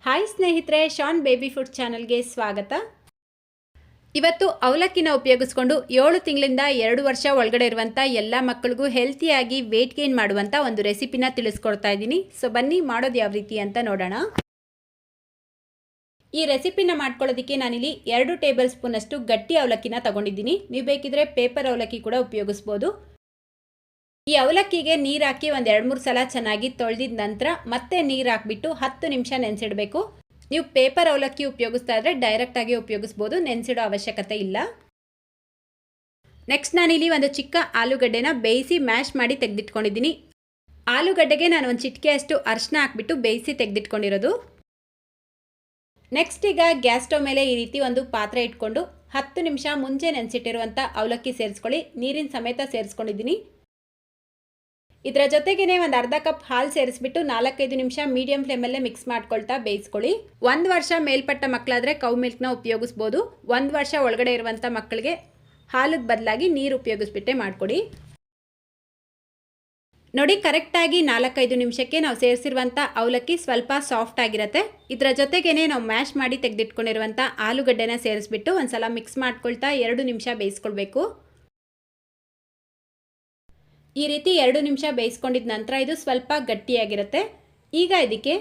Hi ಸ್ನೇಹಿತರೆ, ಶಾನ್ baby food ಚಾನಲ್ಗೆ ಸ್ವಾಗತ. ಇವತ್ತು ಅವಲಕ್ಕಿನ ಉಪಯೋಗಿಸ್ಕೊಂಡು 7 ತಿಂಗಳಿಂದ 2 ವರ್ಷ ಒಳಗಡೆ ಇರುವಂಥ ಎಲ್ಲ ಮಕ್ಕಳಿಗೂ ಹೆಲ್ತಿಯಾಗಿ ವೇಟ್ ಗೇನ್ ಮಾಡುವಂಥ ಒಂದು ರೆಸಿಪಿನ ತಿಳಿಸ್ಕೊಡ್ತಾ ಇದ್ದೀನಿ. ಸೊ ಬನ್ನಿ ಮಾಡೋದು ಯಾವ ರೀತಿ ಅಂತ ನೋಡೋಣ. ಈ ರೆಸಿಪಿನ ಮಾಡ್ಕೊಳ್ಳೋದಕ್ಕೆ ನಾನಿಲ್ಲಿ 2 ಟೇಬಲ್ ಸ್ಪೂನ್ ಅಷ್ಟು ಗಟ್ಟಿ ಅವಲಕ್ಕಿನ ತಗೊಂಡಿದ್ದೀನಿ. ನೀವು ಬೇಕಿದ್ರೆ ಪೇಪರ್ ಅವಲಕ್ಕಿ ಕೂಡ ಉಪಯೋಗಿಸ್ಬೋದು. ಈ ಅವಲಕ್ಕಿಗೆ ನೀರು ಹಾಕಿ ಒಂದು 2-3 ಸಲ ಚೆನ್ನಾಗಿ ತೊಳೆದಿದ ನಂತರ ಮತ್ತೆ ನೀರು ಹಾಕಿಬಿಟ್ಟು 10 ನಿಮಿಷ ನೆನೆಸಿಡಬೇಕು. ನೀವು ಪೇಪರ್ ಅವಲಕ್ಕಿ ಉಪಯೋಗಿಸ್ತಾ ಇದ್ರೆ ಡೈರೆಕ್ಟಾಗಿ ಉಪಯೋಗಿಸ್ಬೋದು, ನೆನೆಸಿಡೋ ಅವಶ್ಯಕತೆ ಇಲ್ಲ. ನೆಕ್ಸ್ಟ್ ನಾನಿಲ್ಲಿ ಒಂದು ಚಿಕ್ಕ ಆಲೂಗಡ್ಡೆನ ಬೇಯಿಸಿ ಮ್ಯಾಶ್ ಮಾಡಿ ತೆಗೆದಿಟ್ಕೊಂಡಿದ್ದೀನಿ. ಆಲೂಗಡ್ಡೆಗೆ ನಾನು ಒಂದು ಚಿಟಿಕೆಯಷ್ಟು ಅರಿಶಿನ ಹಾಕ್ಬಿಟ್ಟು ಬೇಯಿಸಿ ತೆಗೆದಿಟ್ಕೊಂಡಿರೋದು. ನೆಕ್ಸ್ಟ್ ಈಗ ಗ್ಯಾಸ್ ಸ್ಟವ್ ಮೇಲೆ ಈ ರೀತಿ ಒಂದು ಪಾತ್ರೆ ಇಟ್ಕೊಂಡು 10 ನಿಮಿಷ ಮುಂಚೆ ನೆನೆಸಿಟ್ಟಿರುವಂಥ ಅವಲಕ್ಕಿ ಸೇರಿಸ್ಕೊಳ್ಳಿ. ನೀರಿನ ಸಮೇತ ಸೇರಿಸ್ಕೊಂಡಿದ್ದೀನಿ. ಇದರ ಜೊತೆಗೇ ಒಂದು ಅರ್ಧ ಕಪ್ ಹಾಲು ಸೇರಿಸ್ಬಿಟ್ಟು 4-5 ನಿಮಿಷ ಮೀಡಿಯಂ ಫ್ಲೇಮಲ್ಲೇ ಮಿಕ್ಸ್ ಮಾಡ್ಕೊಳ್ತಾ ಬೇಯಿಸ್ಕೊಳ್ಳಿ. 1 ವರ್ಷ ಮೇಲ್ಪಟ್ಟ ಮಕ್ಕಳಾದರೆ ಕೌ ಮಿಲ್ಕ್ನ ಉಪಯೋಗಿಸ್ಬೋದು. 1 ವರ್ಷ ಒಳಗಡೆ ಇರುವಂಥ ಮಕ್ಕಳಿಗೆ ಹಾಲಿಗೆ ಬದಲಾಗಿ ನೀರು ಉಪಯೋಗಿಸ್ಬಿಟ್ಟೆ ಮಾಡಿಕೊಡಿ. ನೋಡಿ, ಕರೆಕ್ಟಾಗಿ 4-5 ನಿಮಿಷಕ್ಕೆ ನಾವು ಸೇರಿಸಿರುವಂಥ ಅವಲಕ್ಕಿ ಸ್ವಲ್ಪ ಸಾಫ್ಟ್ ಆಗಿರುತ್ತೆ. ಇದರ ಜೊತೆಗೇ ನಾವು ಮ್ಯಾಶ್ ಮಾಡಿ ತೆಗೆದಿಟ್ಕೊಂಡಿರುವಂಥ ಆಲೂಗಡ್ಡೆನ ಸೇರಿಸ್ಬಿಟ್ಟು ಒಂದು ಸಲ ಮಿಕ್ಸ್ ಮಾಡ್ಕೊಳ್ತಾ 2 ನಿಮಿಷ ಬೇಯಿಸ್ಕೊಳ್ಬೇಕು. ಈ ರೀತಿ 2 ನಿಮಿಷ ಬೇಯಿಸ್ಕೊಂಡಿದ ನಂತರ ಇದು ಸ್ವಲ್ಪ ಗಟ್ಟಿಯಾಗಿರುತ್ತೆ. ಈಗ ಇದಕ್ಕೆ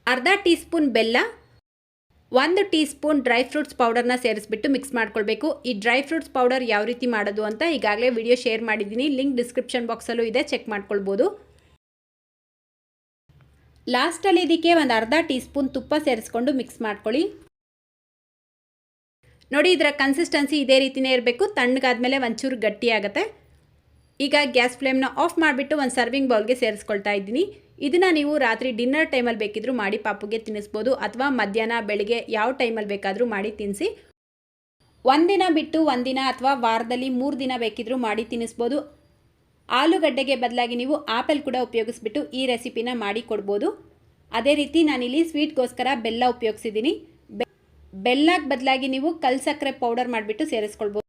ಅರ್ಧ ಟೀ ಸ್ಪೂನ್ ಬೆಲ್ಲ, 1 ಟೀ ಸ್ಪೂನ್ ಡ್ರೈ ಫ್ರೂಟ್ಸ್ ಪೌಡರ್ನ ಸೇರಿಸ್ಬಿಟ್ಟು ಮಿಕ್ಸ್ ಮಾಡ್ಕೊಳ್ಬೇಕು. ಈ ಡ್ರೈ ಫ್ರೂಟ್ಸ್ ಪೌಡರ್ ಯಾವ ರೀತಿ ಮಾಡೋದು ಅಂತ ಈಗಾಗಲೇ ವಿಡಿಯೋ ಶೇರ್ ಮಾಡಿದ್ದೀನಿ, ಲಿಂಕ್ ಡಿಸ್ಕ್ರಿಪ್ಷನ್ ಬಾಕ್ಸಲ್ಲೂ ಇದೆ, ಚೆಕ್ ಮಾಡ್ಕೊಳ್ಬೋದು. ಲಾಸ್ಟಲ್ಲಿ ಇದಕ್ಕೆ ಒಂದು ಅರ್ಧ ಟೀ ಸ್ಪೂನ್ ತುಪ್ಪ ಸೇರಿಸ್ಕೊಂಡು ಮಿಕ್ಸ್ ಮಾಡ್ಕೊಳ್ಳಿ. ನೋಡಿ, ಇದರ ಕನ್ಸಿಸ್ಟೆನ್ಸಿ ಇದೇ ರೀತಿಯೇ ಇರಬೇಕು. ತಣ್ಣಗಾದ್ಮೇಲೆ ಒಂಚೂರು ಗಟ್ಟಿಯಾಗುತ್ತೆ. ಈಗ ಗ್ಯಾಸ್ ಫ್ಲೇಮ್ನ ಆಫ್ ಮಾಡಿಬಿಟ್ಟು ಒಂದು ಸರ್ವಿಂಗ್ ಬೌಲ್ಗೆ ಸೇರಿಸ್ಕೊಳ್ತಾ ಇದ್ದೀನಿ. ಇದನ್ನು ನೀವು ರಾತ್ರಿ ಡಿನ್ನರ್ ಟೈಮಲ್ಲಿ ಬೇಕಿದ್ರೂ ಮಾಡಿ ಪಾಪುಗೆ ತಿನ್ನಿಸ್ಬೋದು, ಅಥವಾ ಮಧ್ಯಾಹ್ನ ಬೆಳಿಗ್ಗೆ ಯಾವ ಟೈಮಲ್ಲಿ ಬೇಕಾದರೂ ಮಾಡಿ ತಿನ್ನಿಸಿ. ಒಂದಿನ ಬಿಟ್ಟು ಒಂದಿನ ಅಥವಾ ವಾರದಲ್ಲಿ 3 ದಿನ ಬೇಕಿದ್ರೂ ಮಾಡಿ ತಿನ್ನಿಸ್ಬೋದು. ಆಲೂಗಡ್ಡೆಗೆ ಬದಲಾಗಿ ನೀವು ಆಪಲ್ ಕೂಡ ಉಪಯೋಗಿಸ್ಬಿಟ್ಟು ಈ ರೆಸಿಪಿನ ಮಾಡಿ ಕೊಡ್ಬೋದು. ಅದೇ ರೀತಿ ನಾನಿಲ್ಲಿ ಸ್ವೀಟ್ಗೋಸ್ಕರ ಬೆಲ್ಲ ಉಪಯೋಗಿಸಿದ್ದೀನಿ. ಬೆಲ್ಲಕ್ಕೆ ಬದಲಾಗಿ ನೀವು ಕಲ್ ಸಕ್ಕರೆ ಪೌಡರ್ ಮಾಡಿಬಿಟ್ಟು ಸೇರಿಸ್ಕೊಳ್ಬೋದು.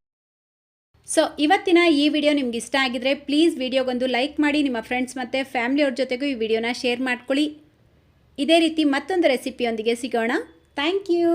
ಸೊ ಇವತ್ತಿನ ಈ ವಿಡಿಯೋ ನಿಮ್ಗೆ ಇಷ್ಟ ಆಗಿದ್ರೆ ಪ್ಲೀಸ್ ವಿಡಿಯೋಗೊಂದು ಲೈಕ್ ಮಾಡಿ, ನಿಮ್ಮ ಫ್ರೆಂಡ್ಸ್ ಮತ್ತು ಫ್ಯಾಮಿಲಿಯವ್ರ ಜೊತೆಗೂ ಈ ವಿಡಿಯೋನ ಶೇರ್ ಮಾಡ್ಕೊಳ್ಳಿ. ಇದೇ ರೀತಿ ಮತ್ತೊಂದು ರೆಸಿಪಿಯೊಂದಿಗೆ ಸಿಗೋಣ. Thank you.